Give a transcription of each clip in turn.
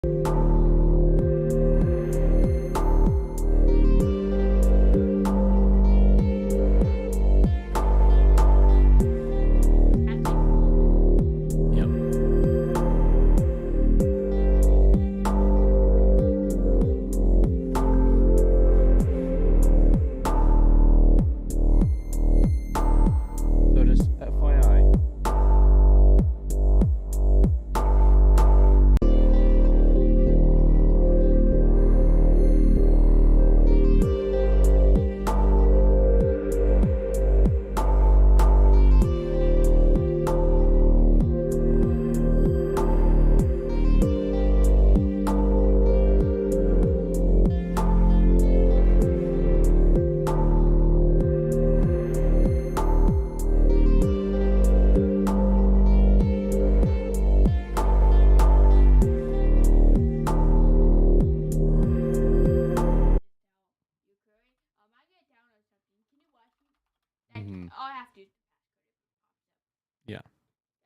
So just FYI. Mhm. All I have to do is Yeah.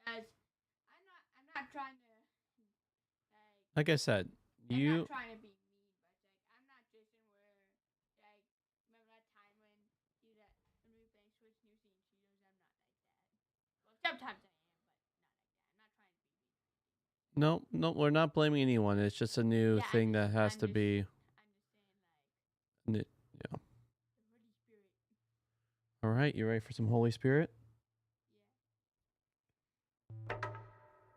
as I'm not trying to Like I said, I'm you not trying to be mean, but I'm not Jason where remember that time when he was when we were playing Switch New Scene Cheetos. I'm not like that. Well, sometimes I am, but not like that. I'm not trying to be mean. no, we're not blaming anyone. It's just a new Yeah, thing that has to be. I'm just saying Yeah. the Holy Spirit. All right, you ready for some Holy Spirit?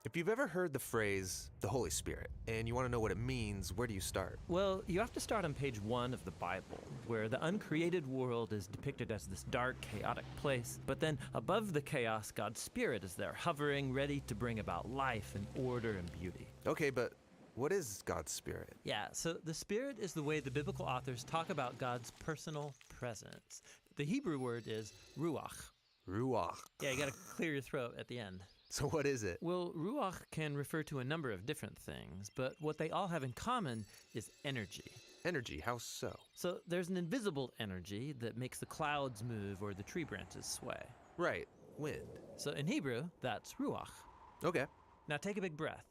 If you've ever heard the phrase, the Holy Spirit, and you want to know what it means, where do you start? Well, you have to start on page 1 of the Bible, where the uncreated world is depicted as this dark, chaotic place. But then above the chaos, God's Spirit is there, hovering, ready to bring about life and order and beauty. Okay, but what is God's Spirit? Yeah, so the Spirit is the way the biblical authors talk about God's personal presence. The Hebrew word is ruach. Ruach. Yeah, you gotta clear your throat at the end. So what is it? Well, ruach can refer to a number of different things, but what they all have in common is energy. Energy, how so? So there's an invisible energy that makes the clouds move or the tree branches sway. Right, wind. So in Hebrew, that's ruach. Okay. Now take a big breath.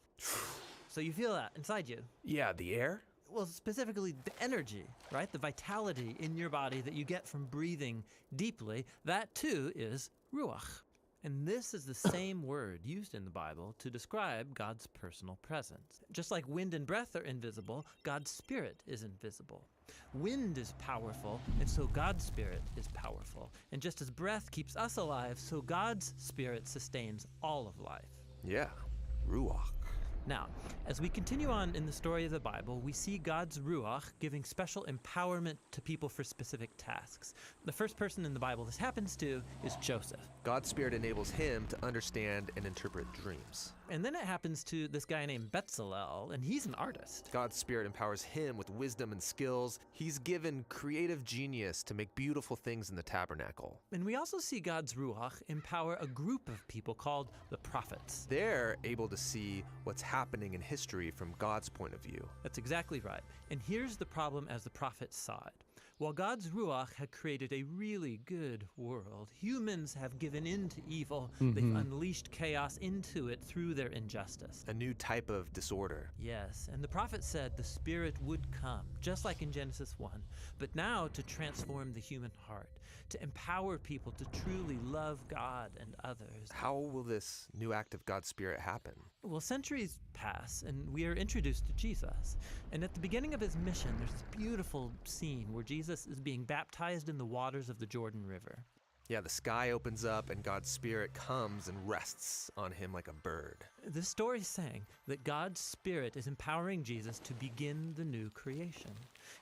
So you feel that inside you. Yeah, the air? Well, specifically the energy, right? The vitality in your body that you get from breathing deeply, that too is ruach. And this is the same word used in the Bible to describe God's personal presence. Just like wind and breath are invisible, God's Spirit is invisible. Wind is powerful, and so God's Spirit is powerful. And just as breath keeps us alive, so God's Spirit sustains all of life. Yeah, ruach. Now, as we continue on in the story of the Bible, we see God's Ruach giving special empowerment to people for specific tasks. The first person in the Bible this happens to is Joseph. God's Spirit enables him to understand and interpret dreams. And then it happens to this guy named Bezalel, and he's an artist. God's Spirit empowers him with wisdom and skills. He's given creative genius to make beautiful things in the tabernacle. And we also see God's Ruach empower a group of people called the prophets. They're able to see what's happening in history from God's point of view. That's exactly right. And here's the problem as the prophets saw it. While God's Ruach had created a really good world, humans have given in to evil. They've unleashed chaos into it through their injustice. A new type of disorder. Yes, and the prophet said the Spirit would come, just like in Genesis 1, but now to transform the human heart, to empower people to truly love God and others. How will this new act of God's Spirit happen? Well, centuries pass, and we are introduced to Jesus. And at the beginning of his mission, there's this beautiful scene where Jesus is being baptized in the waters of the Jordan River. Yeah, the sky opens up and God's Spirit comes and rests on him like a bird. This story is saying that God's Spirit is empowering Jesus to begin the new creation.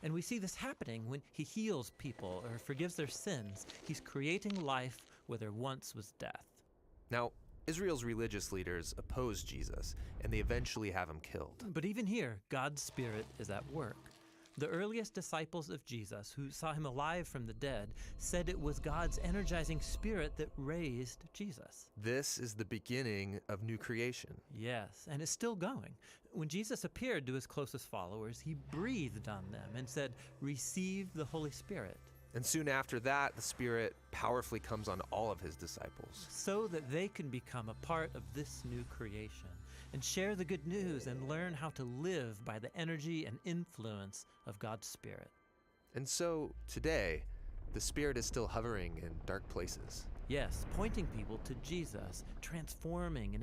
And we see this happening when he heals people or forgives their sins. He's creating life where there once was death. Now, Israel's religious leaders oppose Jesus, and they eventually have him killed. But even here, God's Spirit is at work. The earliest disciples of Jesus, who saw him alive from the dead, said it was God's energizing Spirit that raised Jesus. This is the beginning of new creation. Yes, and it's still going. When Jesus appeared to his closest followers, he breathed on them and said, "Receive the Holy Spirit." And soon after that, the Spirit powerfully comes on all of his disciples. So that they can become a part of this new creation. and share the good news and learn how to live by the energy and influence of God's Spirit. And so, today, the Spirit is still hovering in dark places. Yes, pointing people to Jesus, transforming and